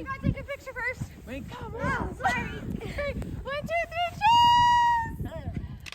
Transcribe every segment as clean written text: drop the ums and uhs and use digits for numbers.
we gotta take a picture first. Wait, come on. Oh, sorry. 1, 2, 3, cheers!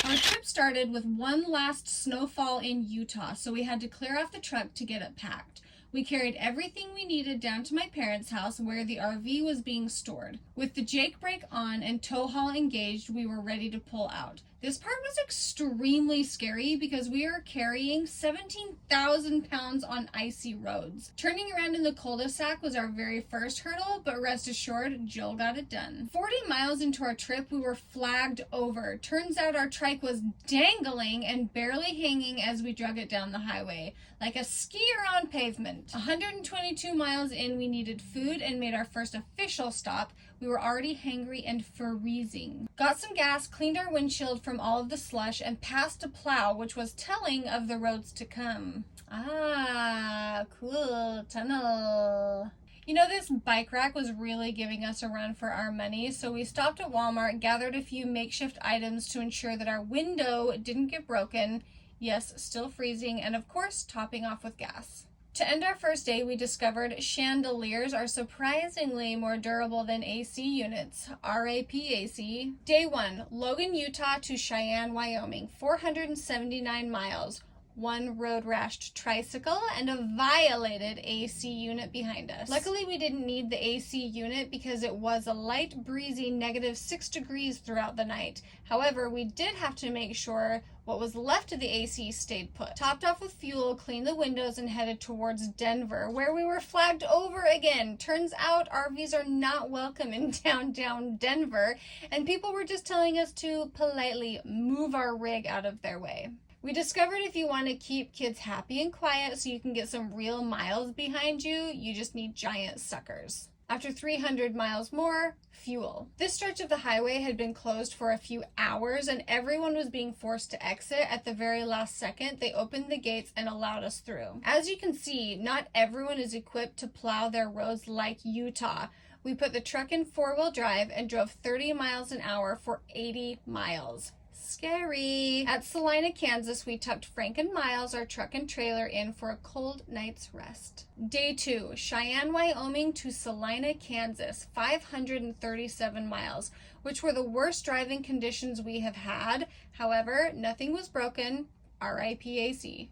Our trip started with one last snowfall in Utah, so we had to clear off the truck to get it packed. We carried everything we needed down to my parents' house where the RV was being stored. With the Jake brake on and tow haul engaged, we were ready to pull out. This part was extremely scary because we are carrying 17,000 pounds on icy roads. Turning around in the cul-de-sac was our very first hurdle, but rest assured, Jill got it done. 40 miles into our trip, we were flagged over. Turns out our trike was dangling and barely hanging as we drug it down the highway, like a skier on pavement. 122 miles in, we needed food and made our first official stop. We were already hangry and freezing. Got some gas, cleaned our windshield from all of the slush, and passed a plow, which was telling of the roads to come. Ah, cool, tunnel. You know, this bike rack was really giving us a run for our money, so we stopped at Walmart, gathered a few makeshift items to ensure that our window didn't get broken. Yes, still freezing, and of course, topping off with gas. To end our first day, we discovered chandeliers are surprisingly more durable than AC units. RAP AC. Day 1, Logan, Utah to Cheyenne, Wyoming, 479 miles. One road-rashed tricycle, and a violated AC unit behind us. Luckily, we didn't need the AC unit because it was a light, breezy -6 degrees throughout the night. However, we did have to make sure what was left of the AC stayed put. Topped off with fuel, cleaned the windows, and headed towards Denver, where we were flagged over again. Turns out RVs are not welcome in downtown Denver, and people were just telling us to politely move our rig out of their way. We discovered if you want to keep kids happy and quiet so you can get some real miles behind you, you just need giant suckers. After 300 miles more, fuel. This stretch of the highway had been closed for a few hours and everyone was being forced to exit. At the very last second, they opened the gates and allowed us through. As you can see, not everyone is equipped to plow their roads like Utah. We put the truck in 4-wheel drive and drove 30 miles an hour for 80 miles. Scary. At Salina, Kansas, we tucked Frank and Miles, our truck and trailer, in for a cold night's rest. Day 2, Cheyenne, Wyoming to Salina, Kansas, 537 miles, which were the worst driving conditions we have had. However, nothing was broken. RIP AC.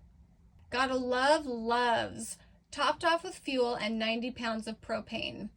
Gotta love loves. Topped off with fuel and 90 pounds of propane.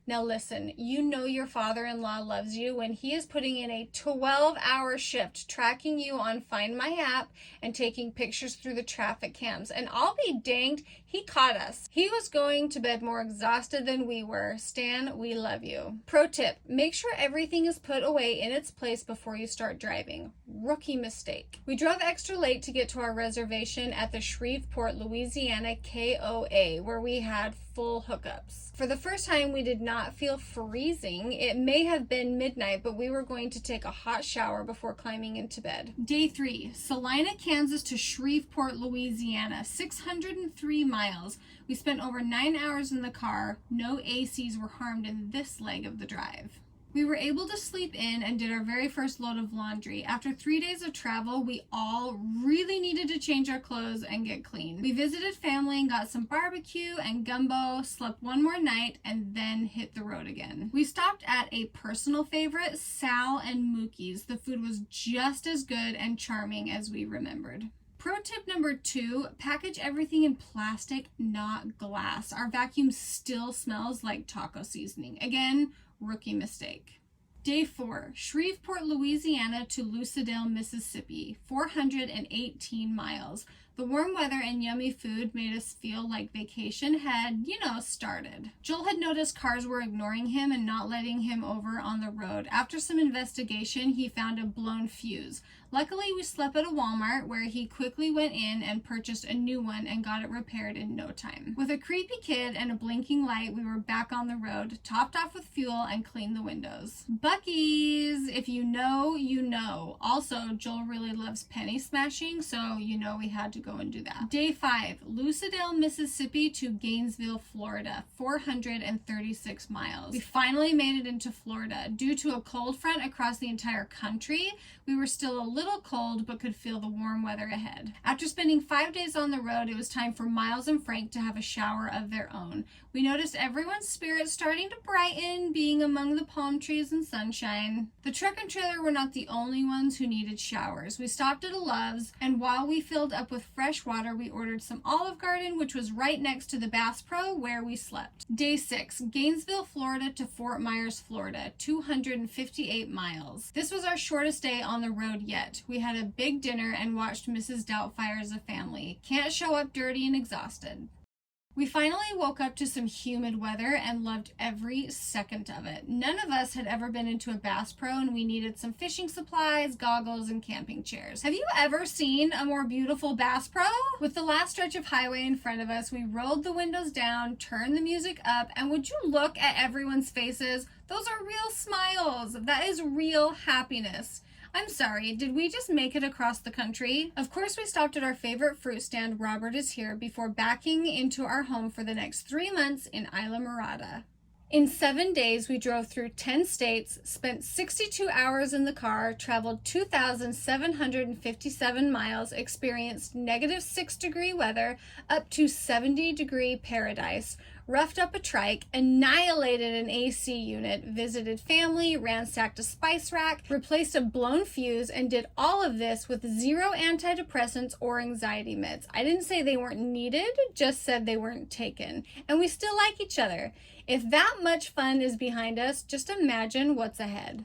Now listen, you know your father-in-law loves you when he is putting in a 12-hour shift tracking you on Find My app and taking pictures through the traffic cams. And I'll be danged, he caught us. He was going to bed more exhausted than we were. Stan, we love you. Pro tip, make sure everything is put away in its place before you start driving. Rookie mistake. We drove extra late to get to our reservation at the Shreveport, Louisiana KOA, where we had full hookups. For the first time, we did not feel freezing. It may have been midnight, but we were going to take a hot shower before climbing into bed. Day 3, Salina, Kansas to Shreveport, Louisiana, 603 miles. We spent over 9 hours in the car. No ACs were harmed in this leg of the drive. We were able to sleep in and did our very first load of laundry. After 3 days of travel, we all really needed to change our clothes and get clean. We visited family and got some barbecue and gumbo, slept one more night, and then hit the road again. We stopped at a personal favorite, Sal and Mookie's. The food was just as good and charming as we remembered. Pro tip number 2, package everything in plastic, not glass. Our vacuum still smells like taco seasoning. Again, rookie mistake. Day 4, Shreveport, Louisiana to Lucedale, Mississippi, 418 miles. The warm weather and yummy food made us feel like vacation had, started. Joel had noticed cars were ignoring him and not letting him over on the road. After some investigation, he found a blown fuse. Luckily, we slept at a Walmart where he quickly went in and purchased a new one and got it repaired in no time. With a creepy kid and a blinking light, we were back on the road, topped off with fuel, and cleaned the windows. Buc-ee's! If you know, you know. Also, Joel really loves penny smashing, so we had to go and do that. Day 5, Lucedale, Mississippi to Gainesville, Florida, 436 miles. We finally made it into Florida. Due to a cold front across the entire country, we were still a little cold but could feel the warm weather ahead. After spending 5 days on the road, it was time for Miles and Frank to have a shower of their own. We noticed everyone's spirits starting to brighten, being among the palm trees and sunshine. The truck and trailer were not the only ones who needed showers. We stopped at a Love's, and while we filled up with fresh water, we ordered some Olive Garden, which was right next to the Bass Pro where we slept. Day 6, Gainesville, Florida to Fort Myers, Florida, 258 miles. This was our shortest day on the road yet. We had a big dinner and watched Mrs. Doubtfire as a family. Can't show up dirty and exhausted. We finally woke up to some humid weather and loved every second of it. None of us had ever been into a Bass Pro, and we needed some fishing supplies, goggles, and camping chairs. Have you ever seen a more beautiful Bass Pro? With the last stretch of highway in front of us, we rolled the windows down, turned the music up, and would you look at everyone's faces? Those are real smiles. That is real happiness. I'm sorry, did we just make it across the country? Of course, we stopped at our favorite fruit stand, Robert is Here, before backing into our home for the next 3 months in Isla Mirada. In 7 days, we drove through 10 states, spent 62 hours in the car, traveled 2,757 miles, experienced -6-degree weather, up to 70-degree paradise, roughed up a trike, annihilated an AC unit, visited family, ransacked a spice rack, replaced a blown fuse, and did all of this with 0 antidepressants or anxiety meds. I didn't say they weren't needed, just said they weren't taken. And we still like each other. If that much fun is behind us, just imagine what's ahead.